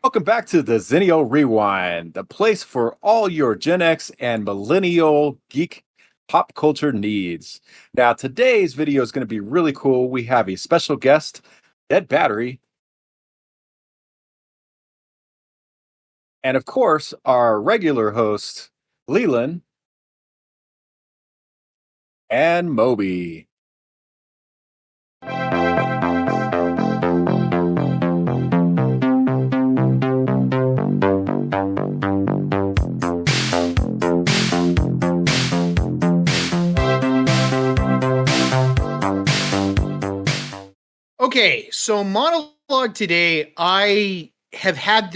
Welcome back to the Xennial Rewind, the place for all your Gen X and millennial geek pop culture needs. Now, today's video is going to be really cool. We have a special guest, Dadbattery, and of course, our regular host, Leland and Moby. Okay, so monologue today, I have had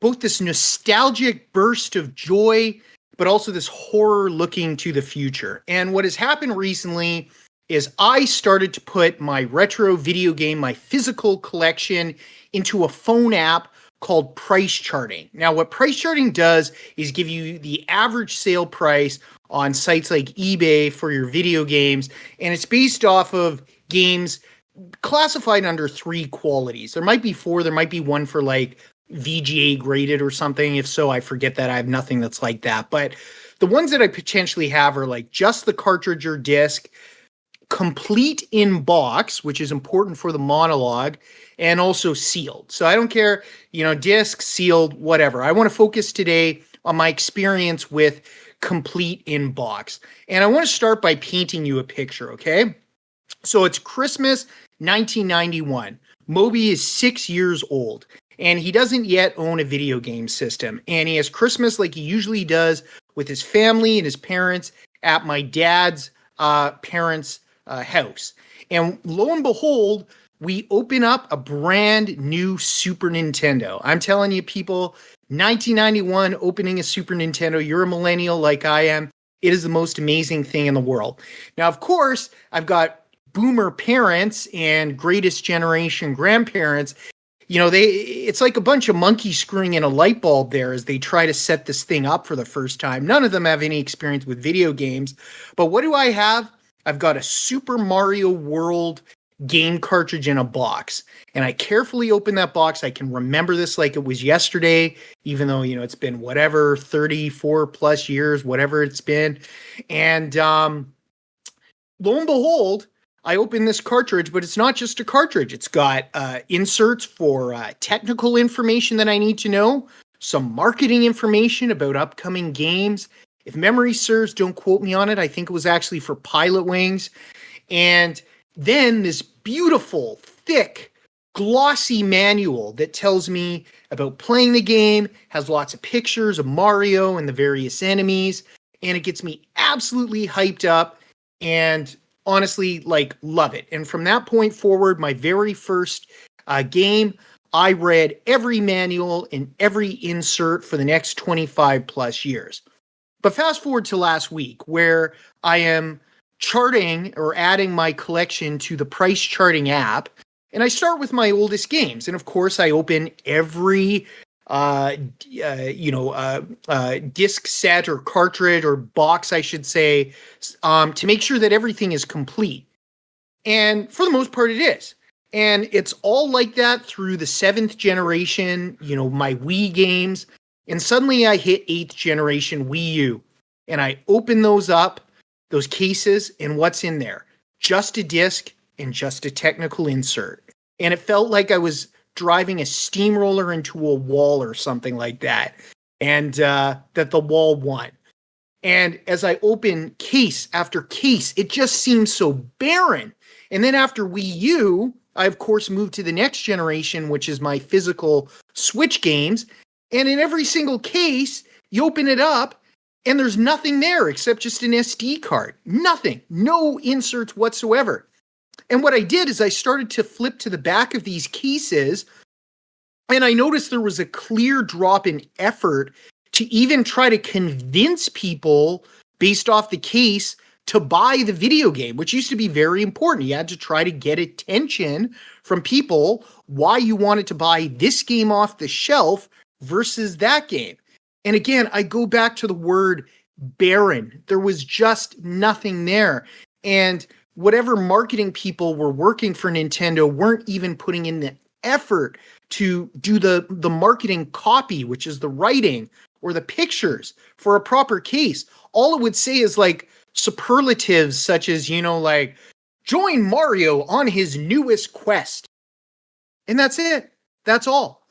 both this nostalgic burst of joy, but also this horror looking to the future. And what has happened recently is I started to put my retro video game, my physical collection, into a phone app called price charting. Now, what price charting does is give you the average sale price on sites like eBay for your video games, and it's based off of games classified under three qualities. There might be four. There might be one for like VGA graded or something. If so, I forget that. I have nothing that's like that. But the ones that I potentially have are like just the cartridge or disc, complete in box, which is important for the monologue, and also sealed. So I don't care, disc, sealed, whatever. I want to focus today on my experience with complete in box. And I want to start by painting you a picture, okay? So it's Christmas 1991. Moby is 6 years old, and he doesn't yet own a video game system. And he has Christmas like he usually does with his family and his parents at my dad's parents' house. And lo and behold, we open up a brand new Super Nintendo. I'm telling you, people, 1991, opening a Super Nintendo, you're a millennial like I am. It is the most amazing thing in the world. Now, of course, I've got boomer parents and greatest generation grandparents. It's like a bunch of monkeys screwing in a light bulb there as they try to set this thing up for the first time. None of them have any experience with video games. But what do I have? I've got a Super Mario World game cartridge in a box. And I carefully opened that box. I can remember this like it was yesterday, even though, it's been 34 plus years, whatever it's been. And lo and behold, I opened this cartridge, but it's not just a cartridge. It's got inserts for technical information that I need to know, some marketing information about upcoming games. If memory serves, don't quote me on it. I think it was actually for Pilot Wings. And then this beautiful, thick, glossy manual that tells me about playing the game, has lots of pictures of Mario and the various enemies, and it gets me absolutely hyped up and honestly, love it. And from that point forward, my very first game, I read every manual and every insert for the next 25 plus years. But fast forward to last week, where I am charting or adding my collection to the price charting app, and I start with my oldest games. And of course, I open every disc set or cartridge or box, I should say, to make sure that everything is complete. And for the most part, it is. And it's all like that through the 7th generation, my Wii games. And suddenly I hit 8th generation Wii U. And I open those up, those cases, and what's in there? Just a disc and just a technical insert. And it felt like I was driving a steamroller into a wall or something like that, and that the wall won. And as I open case after case, it just seems so barren. And then after Wii U, I of course moved to the next generation, which is my physical Switch games. And in every single case, you open it up and there's nothing there except just an SD card. Nothing, no inserts whatsoever. And what I did is I started to flip to the back of these cases, and I noticed there was a clear drop in effort to even try to convince people based off the case to buy the video game, which used to be very important. You had to try to get attention from people why you wanted to buy this game off the shelf versus that game. And again, I go back to the word barren. There was just nothing there. And whatever marketing people were working for Nintendo weren't even putting in the effort to do the marketing copy, which is the writing or the pictures for a proper case. All it would say is like superlatives such as, like, join Mario on his newest quest. And that's it. That's all.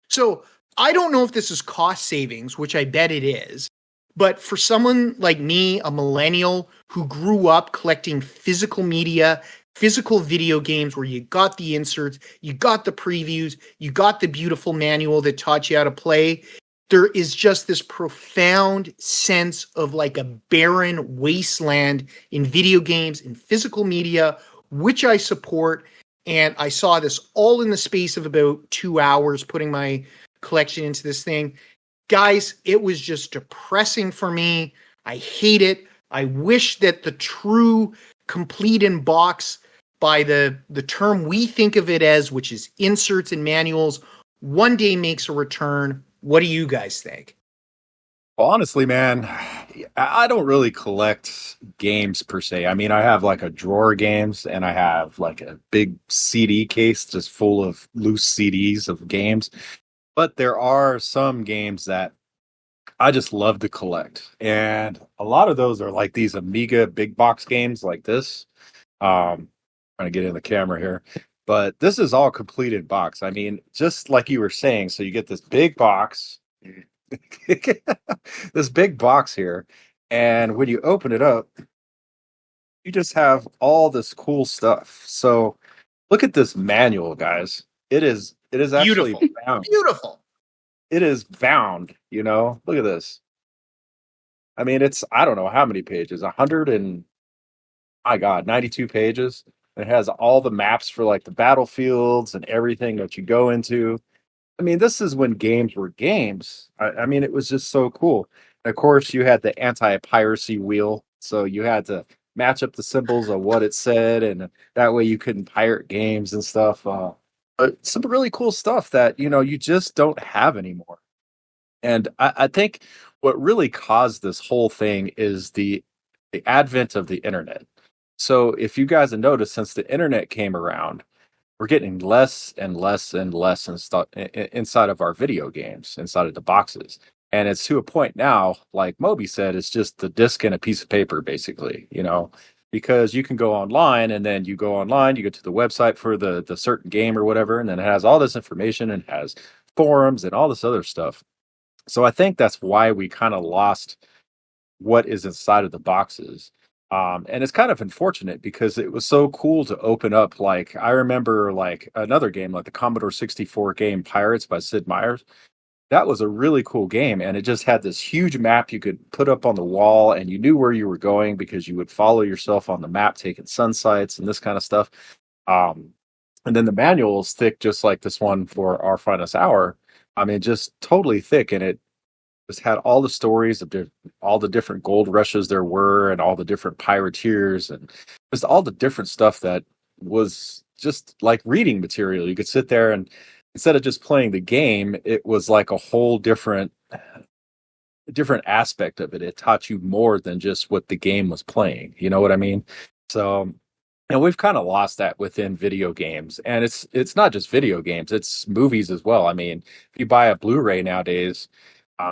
So I don't know if this is cost savings, which I bet it is. But for someone like me, a millennial who grew up collecting physical media, physical video games where you got the inserts, you got the previews, you got the beautiful manual that taught you how to play, there is just this profound sense of like a barren wasteland in video games, in physical media, which I support. And I saw this all in the space of about 2 hours, putting my collection into this thing. Guys, it was just depressing for me. I hate it. I wish that the true complete in box, by the term we think of it as, which is inserts and manuals, one day makes a return. What do you guys think? Well, honestly, man, I don't really collect games per se. I mean, I have like a drawer of games, and I have like a big CD case just full of loose CDs of games. But there are some games that I just love to collect. And a lot of those are like these Amiga big box games like this. Trying to get in the camera here. But this is all completed box. I mean, just like you were saying, so you get this big box, this big box here. And when you open it up, you just have all this cool stuff. So look at this manual, guys. It is actually Beautiful. bound. Beautiful. It is bound, Look at this. I mean, it's, I don't know how many pages, 100 and, my God, 92 pages. It has all the maps for like the battlefields and everything that you go into. I mean, this is when games were games. I mean, it was just so cool. And of course, you had the anti-piracy wheel. So you had to match up the symbols of what it said. And that way you couldn't pirate games and stuff. But some really cool stuff that, you just don't have anymore. And I think what really caused this whole thing is the advent of the internet. So if you guys have noticed, since the internet came around, we're getting less and less and less inside of our video games, inside of the boxes. And it's to a point now, like Moby said, it's just the disc and a piece of paper, basically, because you can go online, and then you go online, you go to the website for the certain game or whatever, and then it has all this information and has forums and all this other stuff. So I think that's why we kind of lost what is inside of the boxes. And it's kind of unfortunate because it was so cool to open up. Like, I remember like another game, like the Commodore 64 game Pirates by Sid Meier's. That was a really cool game. And it just had this huge map you could put up on the wall, and you knew where you were going because you would follow yourself on the map, taking sun sights and this kind of stuff. And then the manual is thick, just like this one for Our Finest Hour. I mean, just totally thick. And it just had all the stories of all the different gold rushes there were, and all the different pirateers, and just all the different stuff that was just like reading material. You could sit there, and instead of just playing the game, it was like a whole different aspect of it. It taught you more than just what the game was playing. You know what I mean? So, and we've kind of lost that within video games. And it's not just video games, it's movies as well. I mean, if you buy a Blu-ray nowadays,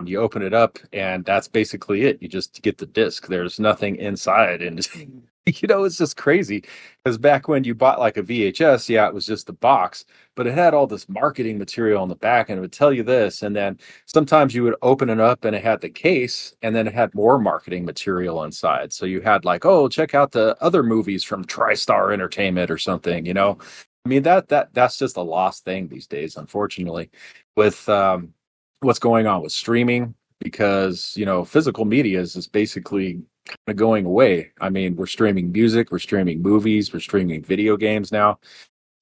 you open it up, and that's basically it. You just get the disc. There's nothing inside. And, it's just crazy. Because back when you bought like a VHS, yeah, it was just the box, but it had all this marketing material on the back, and it would tell you this. And then sometimes you would open it up, and it had the case, and then it had more marketing material inside. So you had like, oh, check out the other movies from TriStar Entertainment or something, I mean, that's just a lost thing these days, unfortunately, with, what's going on with streaming, because physical media is basically kind of going away. I mean, we're streaming music, we're streaming movies, we're streaming video games now.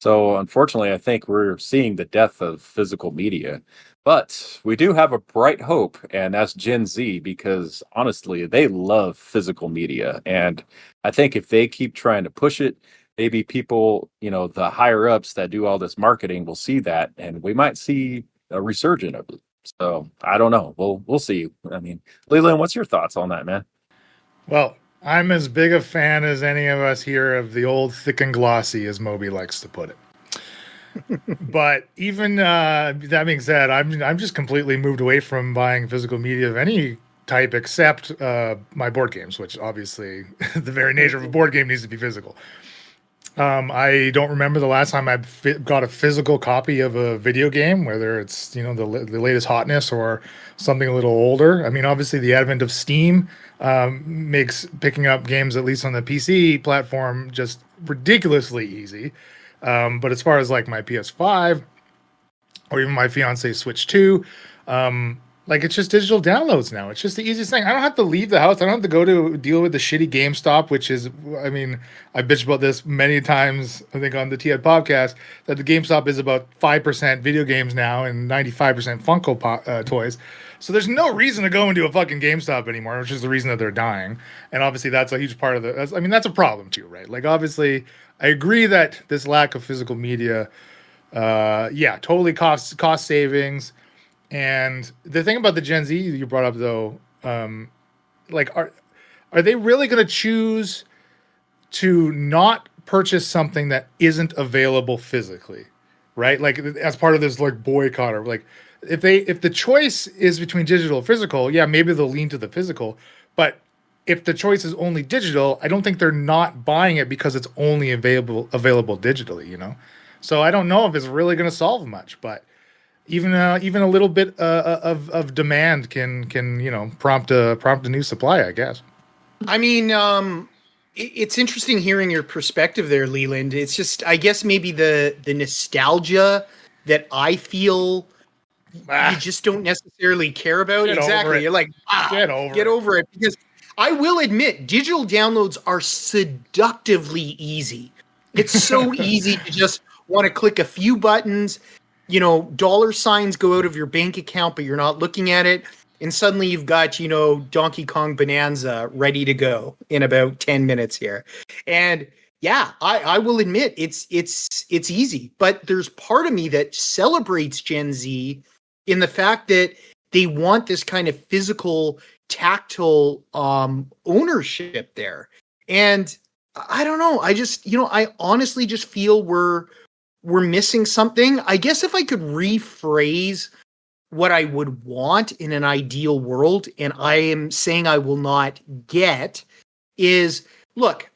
So unfortunately, I think we're seeing the death of physical media. But we do have a bright hope, and that's Gen Z, because honestly, they love physical media. And I think if they keep trying to push it, maybe people, the higher ups that do all this marketing will see that, and we might see a resurgence of it. So I don't know. We'll see. I mean, Leland, what's your thoughts on that, man? Well, I'm as big a fan as any of us here of the old thick and glossy, as Moby likes to put it. But even that being said, I'm just completely moved away from buying physical media of any type except my board games, which obviously the very nature of a board game needs to be physical. I don't remember the last time I got a physical copy of a video game, whether it's the latest hotness or something a little older. I mean, obviously the advent of Steam makes picking up games, at least on the PC platform, just ridiculously easy. But as far as like my PS5 or even my fiance Switch 2, like it's just digital downloads now. It's just the easiest thing. I don't have to leave the house. I don't have to go to deal with the shitty GameStop, which is, I mean, I bitched about this many times, I think on the T-Hud podcast, that the GameStop is about 5% video games now and 95% Funko toys. So there's no reason to go into a fucking GameStop anymore, which is the reason that they're dying. And obviously that's a huge part of that's a problem too, right? Like obviously I agree that this lack of physical media, totally cost savings. And the thing about the Gen Z you brought up, though, like, are they really going to choose to not purchase something that isn't available physically, right? Like, as part of this like boycott, or like, if the choice is between digital or physical, yeah, maybe they'll lean to the physical. But if the choice is only digital, I don't think they're not buying it because it's only available digitally, you know. So I don't know if it's really going to solve much, but even a little bit of demand can prompt a new supply, I guess. I mean, it's interesting hearing your perspective there, Leland. It's just, I guess maybe the nostalgia that I feel you just don't necessarily care about. Exactly. You're like, get over it. Because I will admit, digital downloads are seductively easy. It's so easy to just want to click a few buttons. Dollar signs go out of your bank account, but you're not looking at it. And suddenly you've got, Donkey Kong Bonanza ready to go in about 10 minutes here. And yeah, I will admit it's easy, but there's part of me that celebrates Gen Z in the fact that they want this kind of physical, tactile ownership there. And I don't know. I just, I honestly just feel we're missing something. I guess if I could rephrase what I would want in an ideal world, and I am saying I will not get, is, look,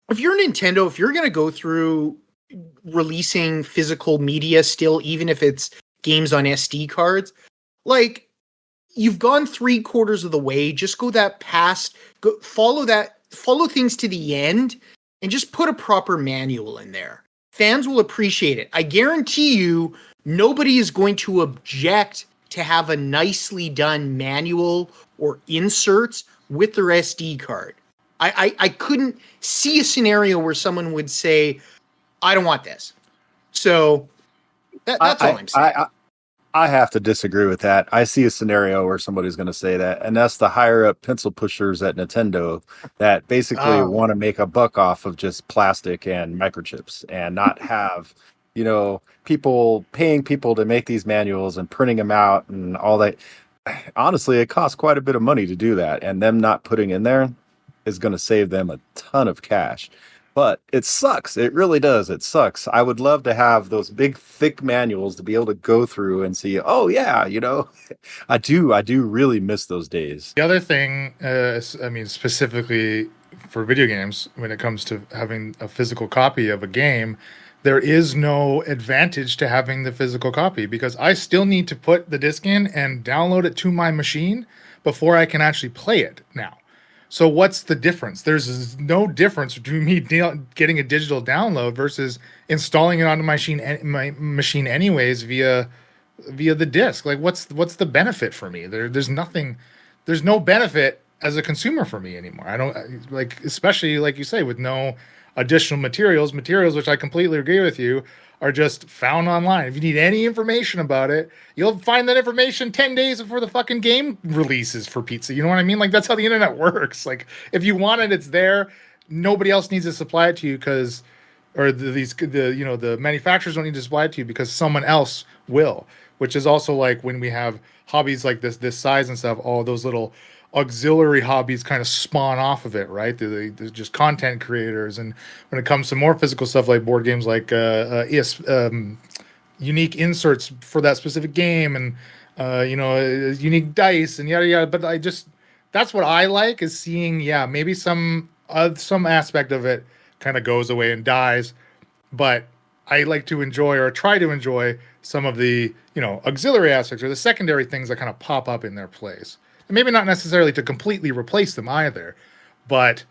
if you're Nintendo, if you're going to go through releasing physical media still, even if it's games on SD cards, like, you've gone 3/4 of the way, just go that past, follow things to the end, and just put a proper manual in there. Fans will appreciate it. I guarantee you, nobody is going to object to have a nicely done manual or inserts with their SD card. I couldn't see a scenario where someone would say, I don't want this. So that's all I'm saying. I have to disagree with that. I see a scenario where somebody's going to say that, and that's the higher up pencil pushers at Nintendo that basically want to make a buck off of just plastic and microchips and not have, people paying people to make these manuals and printing them out and all that. Honestly, it costs quite a bit of money to do that, and them not putting in there is going to save them a ton of cash. But it sucks. It really does. It sucks. I would love to have those big, thick manuals to be able to go through and see, oh, yeah, I do really miss those days. The other thing, specifically for video games, when it comes to having a physical copy of a game, there is no advantage to having the physical copy because I still need to put the disc in and download it to my machine before I can actually play it now. So what's the difference? There's no difference between me getting a digital download versus installing it onto my machine anyways via the disc. Like, what's the benefit for me? There's nothing. There's no benefit as a consumer for me anymore. I don't like, especially like you say, with no additional materials, which I completely agree with you, are just found online. If you need any information about it, you'll find that information 10 days before the fucking game releases, for pizza. You know what I mean? Like, that's how the internet works. Like, if you want it, it's there. Nobody else needs to supply it to you the manufacturers don't need to supply it to you because someone else will, which is also like when we have hobbies like this size and stuff, all those little auxiliary hobbies kind of spawn off of it, right? They're just content creators. And when it comes to more physical stuff like board games, like unique inserts for that specific game, and unique dice and yada yada. But that's what I like, is seeing, maybe some aspect of it kind of goes away and dies, but I like to enjoy, or try to enjoy, some of the auxiliary aspects or the secondary things that kind of pop up in their place. And maybe not necessarily to completely replace them either, but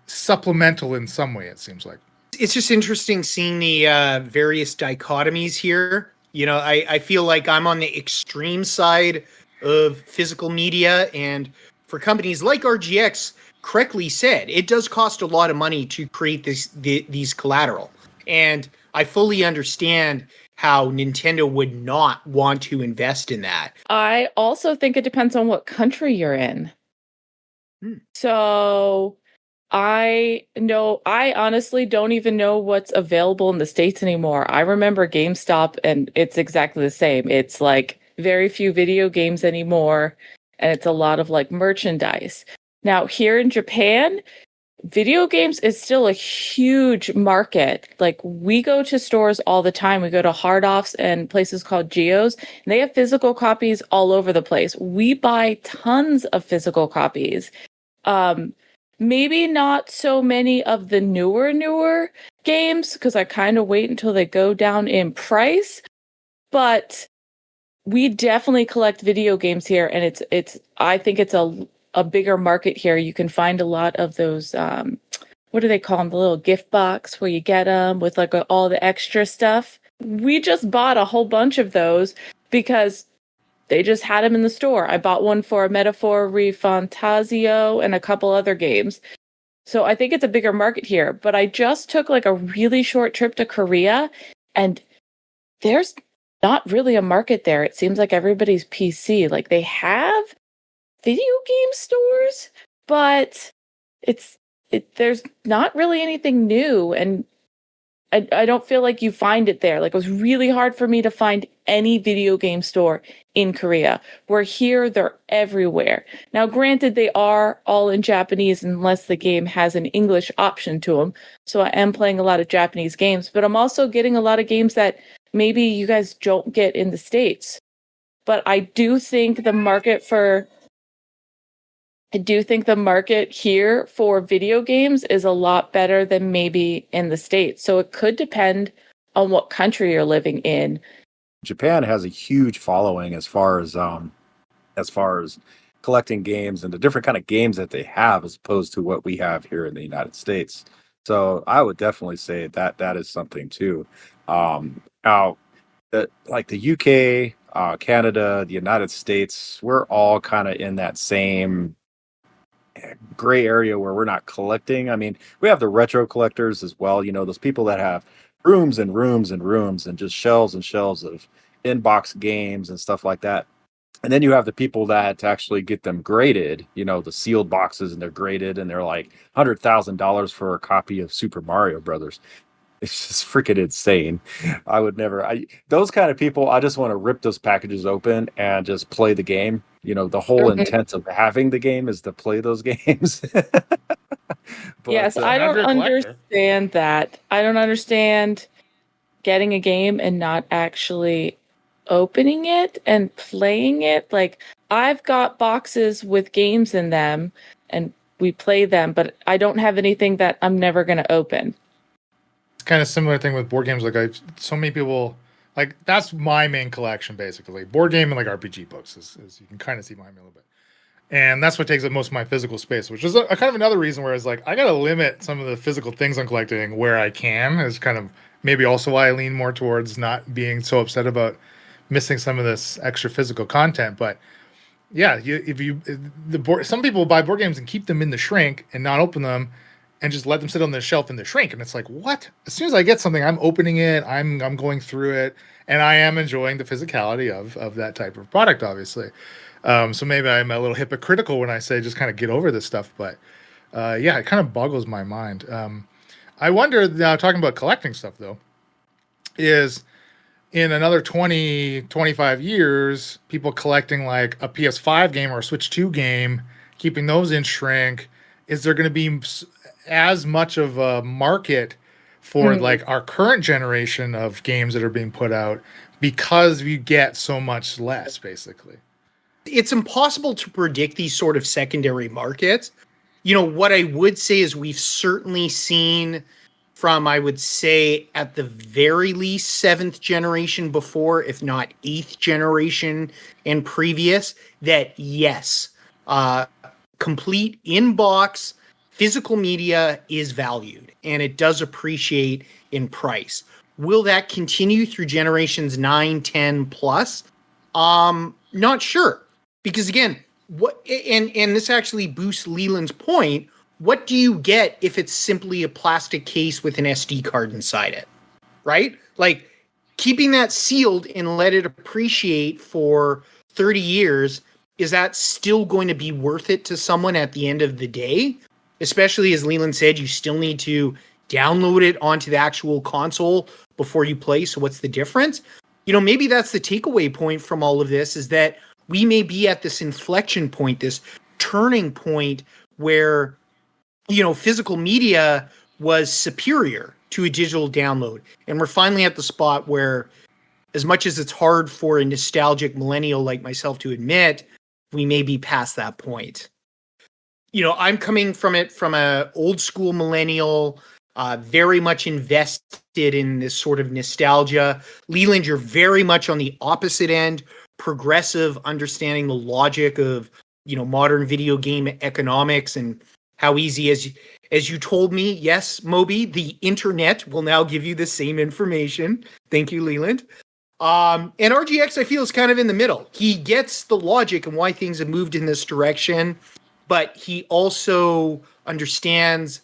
supplemental in some way, it seems like. It's just interesting seeing the various dichotomies here. I feel like I'm on the extreme side of physical media, and for companies like RGX correctly said, it does cost a lot of money to create these collateral. And I fully understand how Nintendo would not want to invest in that. I also think it depends on what country you're in. So I honestly don't even know what's available in the States anymore. I remember GameStop, and it's exactly the same. It's like very few video games anymore, and it's a lot of like merchandise. Now, here in Japan, video games is still a huge market. Like, we go to stores all the time. We go to Hard Offs and places called Geos, and they have physical copies all over the place. We buy tons of physical copies. Maybe not so many of the newer games, because I kind of wait until they go down in price. But we definitely collect video games here, and I think it's a bigger market here. You can find a lot of those, what do they call them? The little gift box where you get them with like all the extra stuff. We just bought a whole bunch of those because they just had them in the store. I bought one for Metaphor Refantasio and a couple other games. So I think it's a bigger market here. But I just took like a really short trip to Korea, and there's not really a market there. It seems like everybody's PC. Like, they have video game stores, but there's not really anything new, and I don't feel like you find it there. Like, it was really hard for me to find any video game store in Korea. Where here, they're everywhere. Now, granted, they are all in Japanese unless the game has an English option to them. So I am playing a lot of Japanese games, but I'm also getting a lot of games that maybe you guys don't get in the States. But I do think the market here for video games is a lot better than maybe in the States. So it could depend on what country you're living in. Japan has a huge following as far as collecting games and the different kind of games that they have, as opposed to what we have here in the United States. So I would definitely say that is something too. Now, like the UK, Canada, the United States, we're all kind of in that same gray area where we're not collecting. I mean, we have the retro collectors as well. Those people that have rooms and rooms and rooms and just shelves and shelves of inbox games and stuff like that. And then you have the people that actually get them graded, the sealed boxes, and they're graded, and they're like $100,000 for a copy of Super Mario Brothers. It's just freaking insane. I would never. Those kind of people, I just want to rip those packages open and just play the game. The whole intent of having the game is to play those games. Yes, I don't understand that. I don't understand getting a game and not actually opening it and playing it. Like, I've got boxes with games in them, and we play them, but I don't have anything that I'm never going to open. Kind of similar thing with board games. Like, so many people, like, that's my main collection, basically. Board game and like RPG books, is you can kind of see behind me a little bit. And that's what takes up most of my physical space, which is a kind of another reason where it's like, I got to limit some of the physical things I'm collecting where I can, is kind of maybe also why I lean more towards not being so upset about missing some of this extra physical content. But yeah, some people buy board games and keep them in the shrink and not open them, and just let them sit on the shelf in the shrink. And it's like, what? As soon as I get something, I'm opening it, I'm going through it, and I am enjoying the physicality of that type of product, obviously. So maybe I'm a little hypocritical when I say just kind of get over this stuff, but yeah, it kind of boggles my mind. I wonder, now talking about collecting stuff though, is in another 20, 25 years, people collecting like a PS5 game or a Switch 2 game, keeping those in shrink, is there going to be as much of a market for like our current generation of games that are being put out because we get so much less, basically? It's impossible to predict these sort of secondary markets. You know, what I would say is we've certainly seen from, I would say, at the very least, 7th generation before, if not 8th generation and previous, that yes, complete in-box physical media is valued and it does appreciate in price. Will that continue through generations 9, 10 plus? Not sure. Because again, and this actually boosts Leland's point. What do you get if it's simply a plastic case with an SD card inside it? Right? Like, keeping that sealed and let it appreciate for 30 years, is that still going to be worth it to someone at the end of the day? Especially, as Leland said, you still need to download it onto the actual console before you play. So what's the difference? You know, maybe that's the takeaway point from all of this, is that we may be at this inflection point, this turning point where, you know, physical media was superior to a digital download. And we're finally at the spot where, as much as it's hard for a nostalgic millennial like myself to admit, we may be past that point. You know, I'm coming from it from a old school millennial, very much invested in this sort of nostalgia. Leland, you're very much on the opposite end, progressive, understanding the logic of, you know, modern video game economics and how easy, as you told me, yes, Moby, the internet will now give you the same information. Thank you, Leland. And RGX, I feel, is kind of in the middle. He gets the logic and why things have moved in this direction, but he also understands,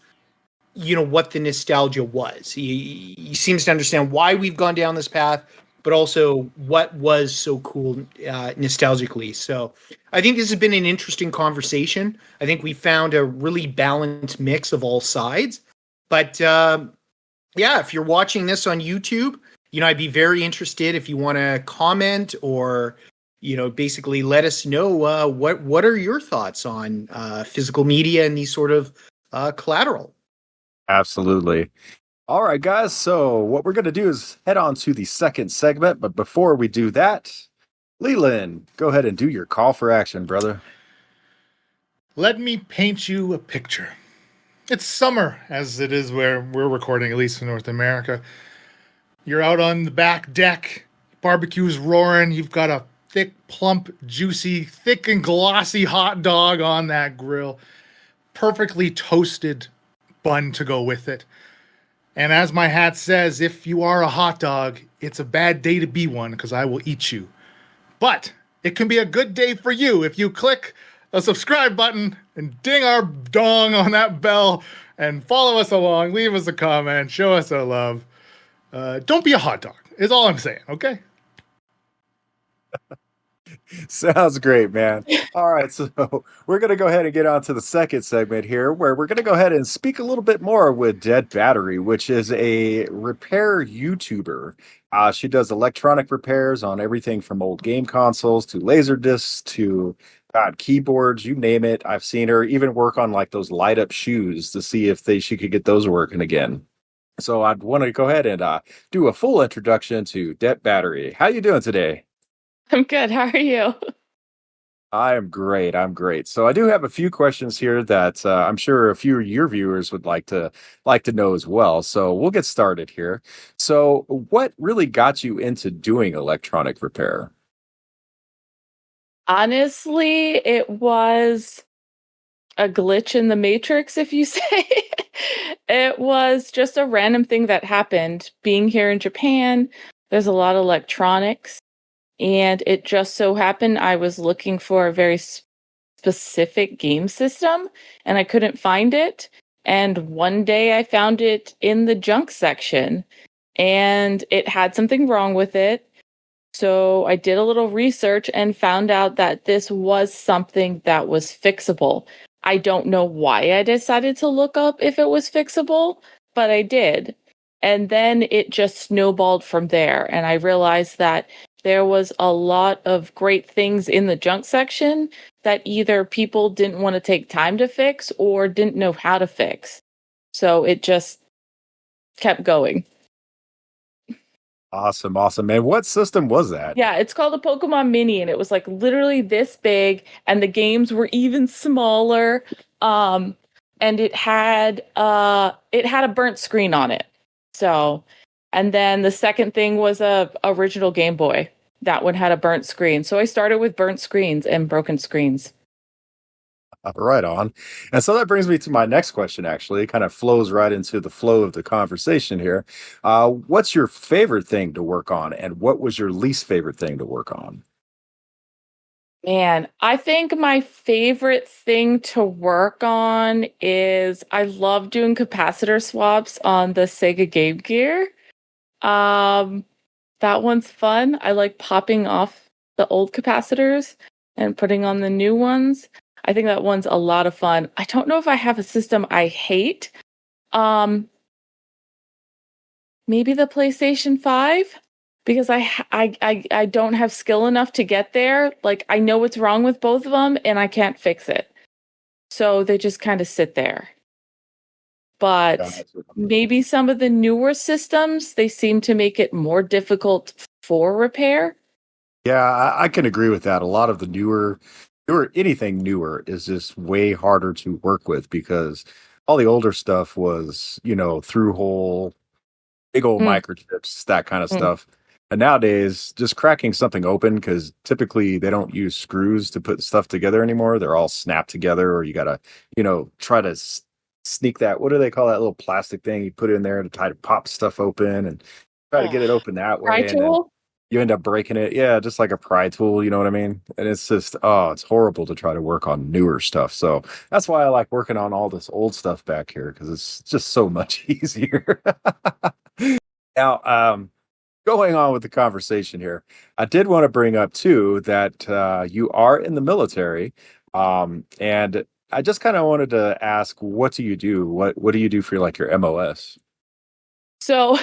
you know, what the nostalgia was. He seems to understand why we've gone down this path, but also what was so cool nostalgically. So I think this has been an interesting conversation. I think we found a really balanced mix of all sides. But yeah, if you're watching this on YouTube, you know, I'd be very interested if you want to comment or, you know, basically let us know what are your thoughts on physical media and these sort of collateral. Absolutely. All right, guys. So what we're going to do is head on to the second segment. But before we do that, Leland, go ahead and do your call for action, brother. Let me paint you a picture. It's summer, as it is where we're recording, at least in North America. You're out on the back deck, barbecue's roaring, you've got a thick, plump, juicy, thick and glossy hot dog on that grill. Perfectly toasted bun to go with it. And as my hat says, if you are a hot dog, it's a bad day to be one because I will eat you. But it can be a good day for you if you click a subscribe button and ding our dong on that bell and follow us along, leave us a comment, show us a love. Don't be a hot dog, is all I'm saying, okay? Sounds great, man. All right, so we're going to go ahead and get on to the second segment here, where we're going to go ahead and speak a little bit more with Dadbattery, which is a repair YouTuber. She does electronic repairs on everything from old game consoles to laser discs to keyboards, you name it. I've seen her even work on like those light up shoes to see if she could get those working again. So I'd want to go ahead and do a full introduction to Dadbattery. How you doing today? I'm good. How are you? I'm great. I'm great. So I do have a few questions here that I'm sure a few of your viewers would like to know as well. So we'll get started here. So what really got you into doing electronic repair? Honestly, it was a glitch in the matrix, if you say. It was just a random thing that happened. Being here in Japan, there's a lot of electronics. And it just so happened I was looking for a very specific game system, and I couldn't find it. And one day I found it in the junk section, and it had something wrong with it. So I did a little research and found out that this was something that was fixable. I don't know why I decided to look up if it was fixable, but I did. And then it just snowballed from there. And I realized that there was a lot of great things in the junk section that either people didn't want to take time to fix or didn't know how to fix. So it just kept going. Awesome, awesome, man. What system was that? Yeah, it's called a Pokemon Mini, and it was like literally this big, and the games were even smaller. And it had a burnt screen on it. So, and then the second thing was a original Game Boy. That one had a burnt screen. So I started with burnt screens and broken screens. Right on. And so that brings me to my next question, actually. It kind of flows right into the flow of the conversation here. What's your favorite thing to work on, and what was your least favorite thing to work on? Man, I think my favorite thing to work on is I love doing capacitor swaps on the Sega Game Gear. That one's fun. I like popping off the old capacitors and putting on the new ones. I think that one's a lot of fun. I don't know if I have a system I hate. Maybe the PlayStation 5, because I don't have skill enough to get there. Like, I know what's wrong with both of them and I can't fix it. So they just kind of sit there. But maybe some of the newer systems, they seem to make it more difficult for repair. Yeah, I can agree with that. A lot of the newer, anything newer is just way harder to work with because all the older stuff was, through hole, big old microchips, that kind of stuff. And nowadays, just cracking something open, because typically they don't use screws to put stuff together anymore. They're all snapped together, or you got to, try to sneak that. What do they call that little plastic thing you put in there to try to pop stuff open and try to get it open that way? Pry tool? You end up breaking it. Yeah, just like a pry tool, you know what I mean? And it's just, it's horrible to try to work on newer stuff. So that's why I like working on all this old stuff back here, because it's just so much easier. Now, going on with the conversation here, I did want to bring up too that you are in the military, and I just kind of wanted to ask, what do you do? What do you do for your MOS? So,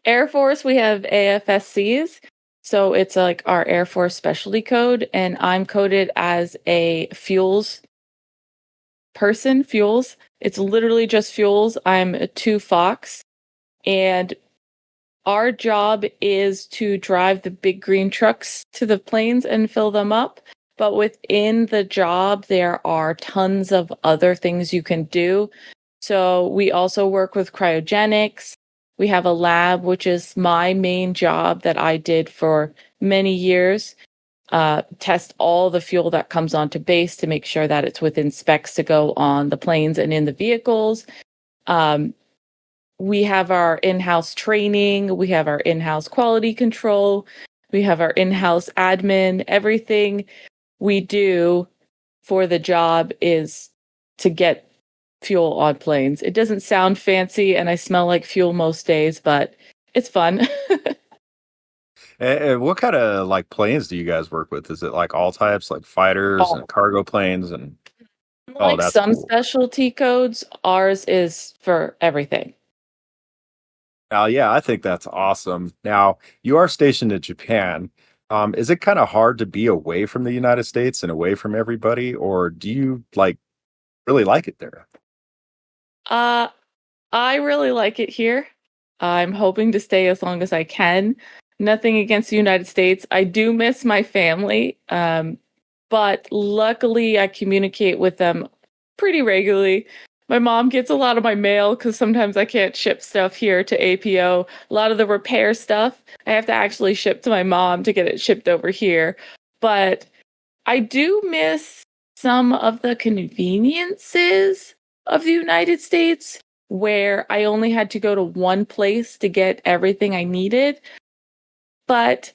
Air Force, we have AFSCs. So it's like our Air Force specialty code, and I'm coded as a fuels person. Fuels. It's literally just fuels. I'm a 2 Fox, and our job is to drive the big green trucks to the planes and fill them up. But within the job, there are tons of other things you can do. So we also work with cryogenics. We have a lab, which is my main job that I did for many years. Test all the fuel that comes onto base to make sure that it's within specs to go on the planes and in the vehicles. We have our in-house training. We have our in-house quality control. We have our in-house admin. Everything we do for the job is to get fuel on planes. It doesn't sound fancy, and I smell like fuel most days, but it's fun. And what kind of planes do you guys work with? Is it like all types, like fighters and cargo planes? And that's some cool. Specialty codes. Ours is for everything. Yeah, I think that's awesome. Now, you are stationed in Japan. Is it kind of hard to be away from the United States and away from everybody, or do you really like it there? I really like it here. I'm hoping to stay as long as I can. Nothing against the United States. I do miss my family, but luckily I communicate with them pretty regularly. My mom gets a lot of my mail because sometimes I can't ship stuff here to APO. A lot of the repair stuff I have to actually ship to my mom to get it shipped over here. But I do miss some of the conveniences of the United States, where I only had to go to one place to get everything I needed. But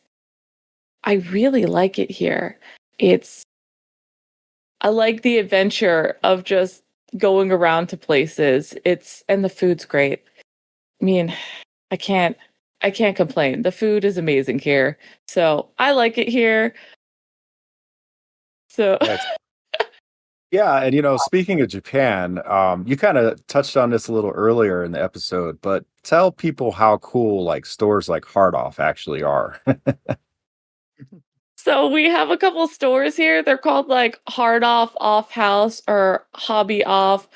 I really like it here. I like the adventure of just going around to places. And the food's great. I mean, I can't complain. The food is amazing here. So I like it here. So Yeah, and speaking of Japan, you kind of touched on this a little earlier in the episode, but tell people how cool like stores like Hard Off actually are. So we have a couple stores here. They're called like Hard Off, Off House, or Hobby Off.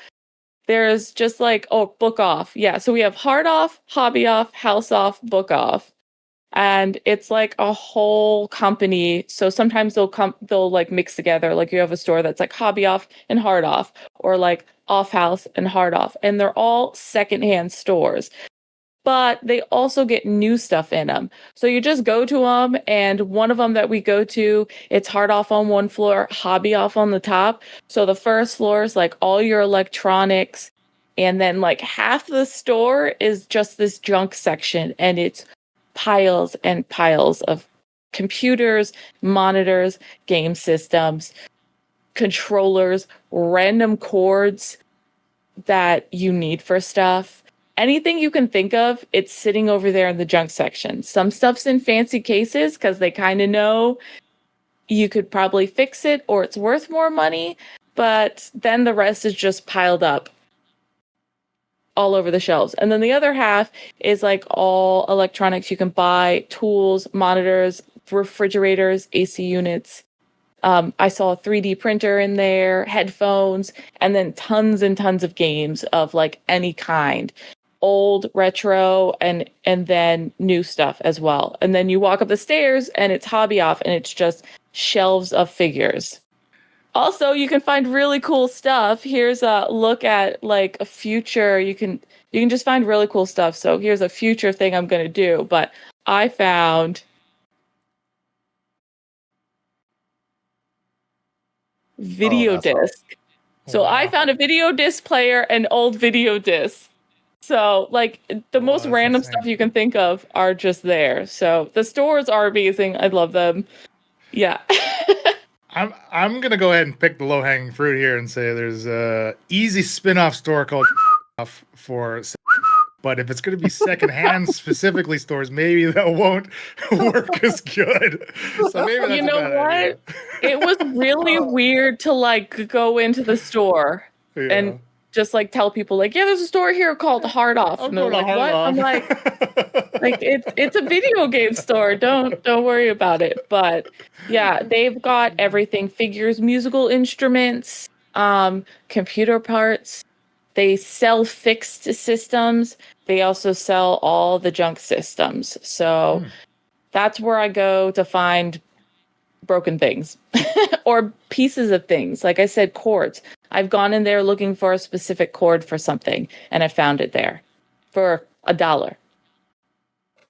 There's just like, Book Off. Yeah, so we have Hard Off, Hobby Off, House Off, Book Off. And it's like a whole company. So sometimes they'll like mix together. Like you have a store that's like Hobby Off and Hard Off, or like Off House and Hard Off. And they're all secondhand stores. But they also get new stuff in them. So you just go to them, and one of them that we go to, it's Hard Off on one floor, Hobby Off on the top. So the first floor is like all your electronics, and then like half the store is just this junk section, and it's piles and piles of computers, monitors, game systems, controllers, random cords that you need for stuff. Anything you can think of, it's sitting over there in the junk section. Some stuff's in fancy cases because they kind of know you could probably fix it or it's worth more money, but then the rest is just piled up all over the shelves. And then the other half is like all electronics you can buy, tools, monitors, refrigerators, AC units. I saw a 3D printer in there, headphones, and then tons and tons of games of like any kind. Old, retro, and then new stuff as well. And then you walk up the stairs and it's Hobby Off, and it's just shelves of figures. Also, you can find really cool stuff. Here's a look at like a future. You can just find really cool stuff. So here's a future thing I'm going to do. But I found video disc. So Wow. I found a video disc player and old video discs. So like the most random insane. stuff you can think of are just there. So the stores are amazing. I love them. Yeah. I'm gonna go ahead and pick the low hanging fruit here and say there's a easy spin-off store called for, but if it's gonna be secondhand specifically stores, maybe that won't work as good. So maybe that's You know what? It was really weird to like go into the store and just like tell people like, yeah, there's a store here called Hard Off. And they're like, what? I'm like it's a video game store. Don't worry about it. But yeah, they've got everything: figures, musical instruments, computer parts. They sell fixed systems. They also sell all the junk systems. So that's where I go to find broken things or pieces of things. Like I said, cords. I've gone in there looking for a specific cord for something, and I found it there for $1.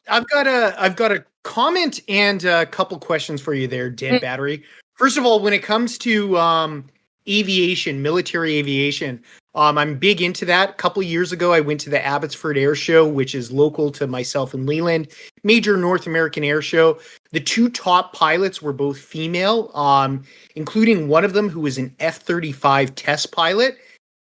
I've got a comment and a couple questions for you there, Dadbattery. First of all, when it comes to aviation, military aviation, I'm big into that. A couple years ago, I went to the Abbotsford Air Show, which is local to myself and Leland, major North American air show. The two top pilots were both female, including one of them who was an F-35 test pilot.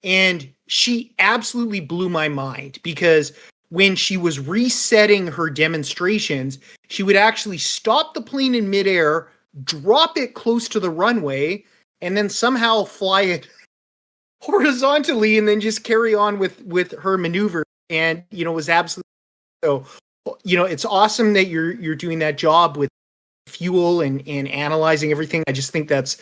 And she absolutely blew my mind because when she was resetting her demonstrations, she would actually stop the plane in midair, drop it close to the runway, and then somehow fly it horizontally and then just carry on with her maneuver. And, was absolutely so, it's awesome that you're doing that job with fuel and analyzing everything. I just think that's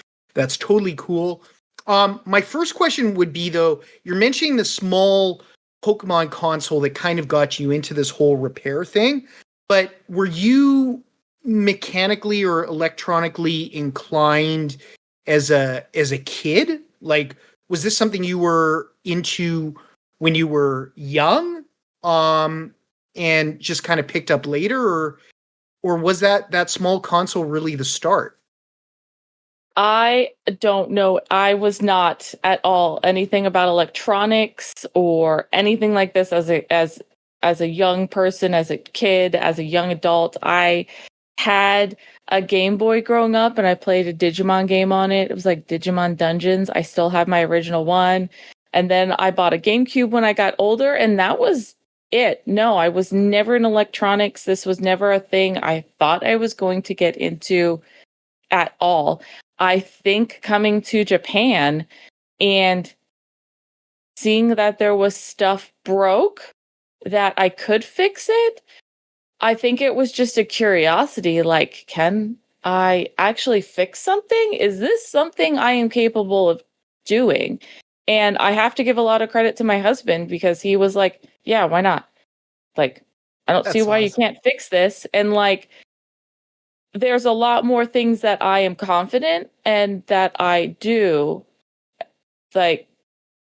totally cool. My first question would be, though, you're mentioning the small Pokemon console that kind of got you into this whole repair thing, but were you mechanically or electronically inclined as a kid? Like, was this something you were into when you were young, and just kind of picked up later, or was that small console really the start? I don't know. I was not at all anything about electronics or anything like this as a young person, as a kid, as a young adult. I had a Game Boy growing up, and I played a Digimon game on it. It was like Digimon Dungeons. I still have my original one. And then I bought a GameCube when I got older, and that was it. No, I was never in electronics. This was never a thing I thought I was going to get into at all. I think coming to Japan, and seeing that there was stuff broke, that I could fix it. I think it was just a curiosity, like, can I actually fix something? Is this something I am capable of doing? And I have to give a lot of credit to my husband, because he was like, yeah, why not? Like, I don't see why you can't fix this. And like, there's a lot more things that I am confident and that I do. Like,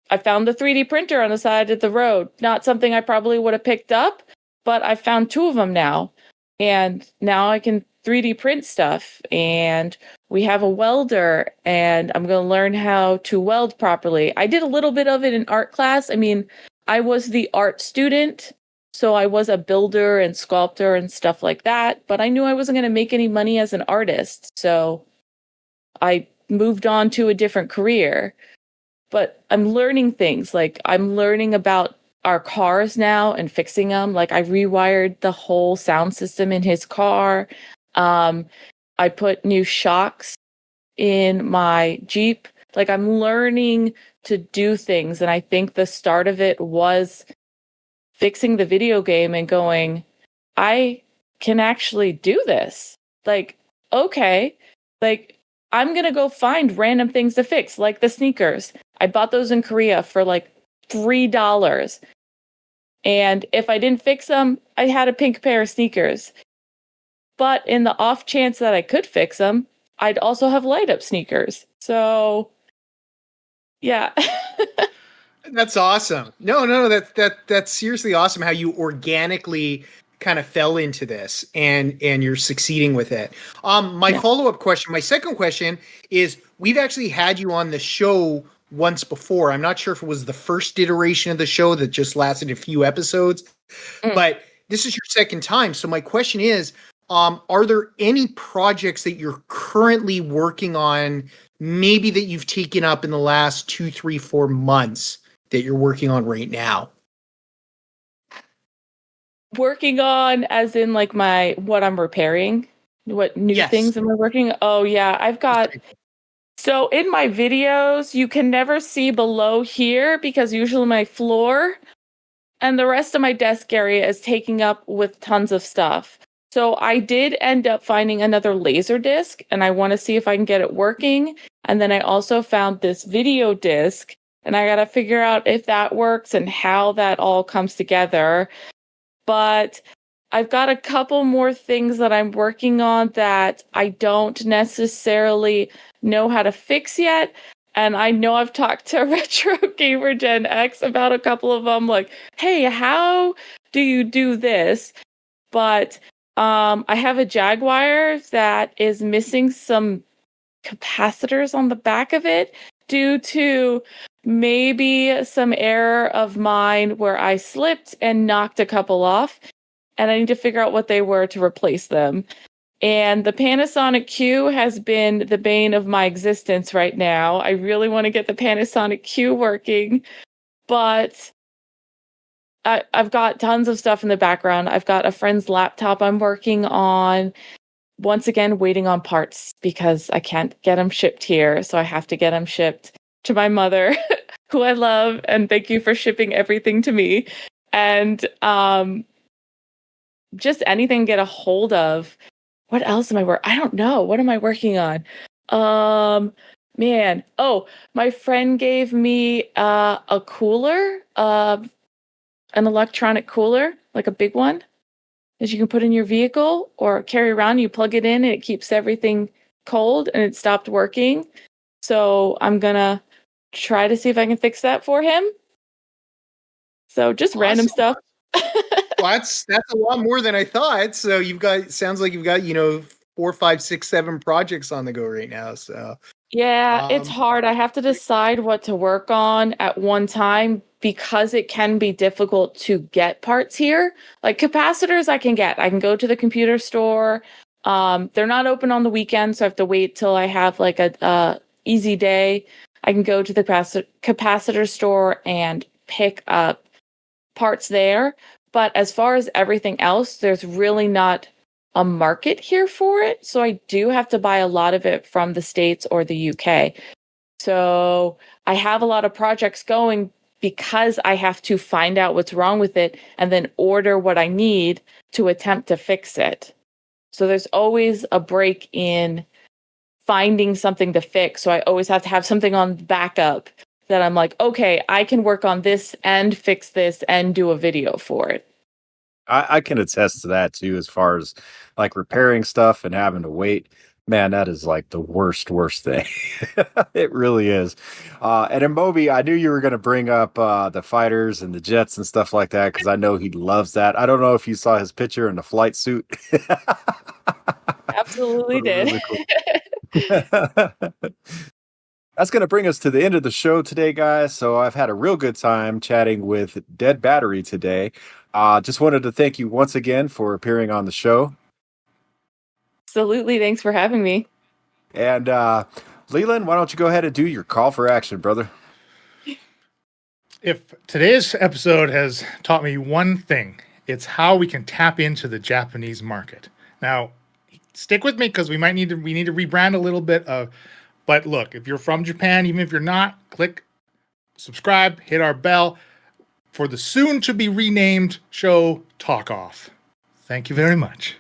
I found the 3D printer on the side of the road. Not something I probably would have picked up, but I found 2 of them now. And now I can 3D print stuff. And we have a welder, and I'm going to learn how to weld properly. I did a little bit of it in art class. I mean, I was the art student, so I was a builder and sculptor and stuff like that. But I knew I wasn't going to make any money as an artist. So I moved on to a different career. But I'm learning things. Like, I'm learning about our cars now and fixing them. Like, I rewired the whole sound system in his car. I put new shocks in my Jeep. Like, I'm learning to do things. And I think the start of it was fixing the video game and going, I can actually do this. Like, okay, like, I'm going to go find random things to fix, like the sneakers. I bought those in Korea for like $3. And if I didn't fix them, I had a pink pair of sneakers. But in the off chance that I could fix them, I'd also have light up sneakers. So, yeah. That's awesome. No, that's seriously awesome how you organically kind of fell into this and you're succeeding with it. My follow-up question, my second question is, we've actually had you on the show once before. I'm not sure if it was the first iteration of the show that just lasted a few episodes, but this is your second time. So my question is, are there any projects that you're currently working on, maybe that you've taken up in the last 2, 3, 4 months that you're working on right now? Working on as in like what I'm repairing? What new things am I working? Oh yeah, I've got. So in my videos, you can never see below here because usually my floor and the rest of my desk area is taking up with tons of stuff. So I did end up finding another laser disc, and I want to see if I can get it working. And then I also found this video disc, and I got to figure out if that works and how that all comes together. But I've got a couple more things that I'm working on that I don't necessarily know how to fix yet. And I know I've talked to Retrogamer Gen X about a couple of them, like, hey, how do you do this? But I have a Jaguar that is missing some capacitors on the back of it due to maybe some error of mine where I slipped and knocked a couple off, and I need to figure out what they were to replace them. And the Panasonic Q has been the bane of my existence right now. I really want to get the Panasonic Q working, but I've got tons of stuff in the background. I've got a friend's laptop I'm working on. Once again, waiting on parts because I can't get them shipped here. So I have to get them shipped to my mother, who I love. And thank you for shipping everything to me. And just anything to get a hold of. What else am I working? I don't know. What am I working on? Man. Oh, my friend gave me a cooler, an electronic cooler, like a big one that you can put in your vehicle or carry around. You plug it in and it keeps everything cold, and it stopped working. So I'm going to try to see if I can fix that for him. So just random stuff. Well, that's a lot more than I thought. So sounds like you've got, 4, 5, 6, 7 projects on the go right now. So yeah, it's hard. I have to decide what to work on at one time because it can be difficult to get parts here. Like capacitors I can get. I can go to the computer store. They're not open on the weekend, so I have to wait till I have like a easy day. I can go to the capacitor store and pick up parts there. But as far as everything else, there's really not a market here for it. So I do have to buy a lot of it from the States or the UK. So I have a lot of projects going because I have to find out what's wrong with it and then order what I need to attempt to fix it. So there's always a break in finding something to fix. So I always have to have something on backup that I'm like, okay, I can work on this and fix this and do a video for it. I can attest to that too, as far as like repairing stuff and having to wait. Man, that is like the worst thing. It really is. And in Moby, I knew you were going to bring up the fighters and the jets and stuff like that because I know he loves that. I don't know if you saw his picture in the flight suit. Absolutely did. Really cool. That's going to bring us to the end of the show today, guys. So I've had a real good time chatting with Dadbattery today. Just wanted to thank you once again for appearing on the show. Absolutely. Thanks for having me. And Leland, why don't you go ahead and do your call for action, brother? If today's episode has taught me one thing, it's how we can tap into the Japanese market. Now, stick with me because we need to rebrand a little bit of. But look, if you're from Japan, even if you're not, click subscribe, hit our bell for the soon to be renamed show Talk Off. Thank you very much.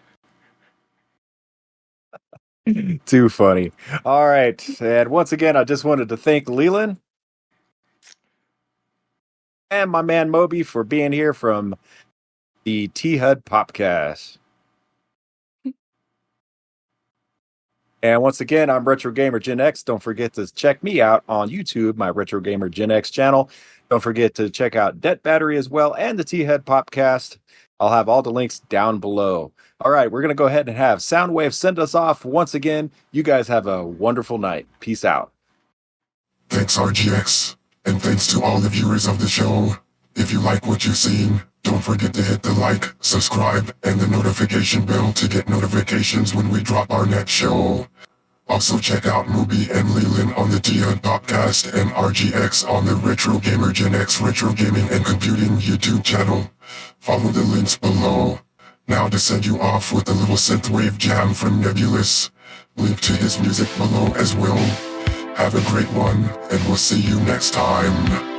Too funny. All right. And once again, I just wanted to thank Leland and my man Moby for being here from the T-Hud Popcast. And once again, I'm Retrogamer Gen X. Don't forget to check me out on YouTube, my Retrogamer Gen X channel. Don't forget to check out Dadbattery as well and the T-Hud Popcast. I'll have all the links down below. All right, we're going to go ahead and have Soundwave send us off once again. You guys have a wonderful night. Peace out. Thanks, RGX, and thanks to all the viewers of the show. If you like what you've seen, don't forget to hit the like, subscribe, and the notification bell to get notifications when we drop our next show. Also check out Moby and Leland on the T-Hud Popcast and RGX on the Retrogamer Gen X Retro Gaming and Computing YouTube channel. Follow the links below. Now to send you off with a little synthwave jam from Nebulous. Link to his music below as well. Have a great one, and we'll see you next time.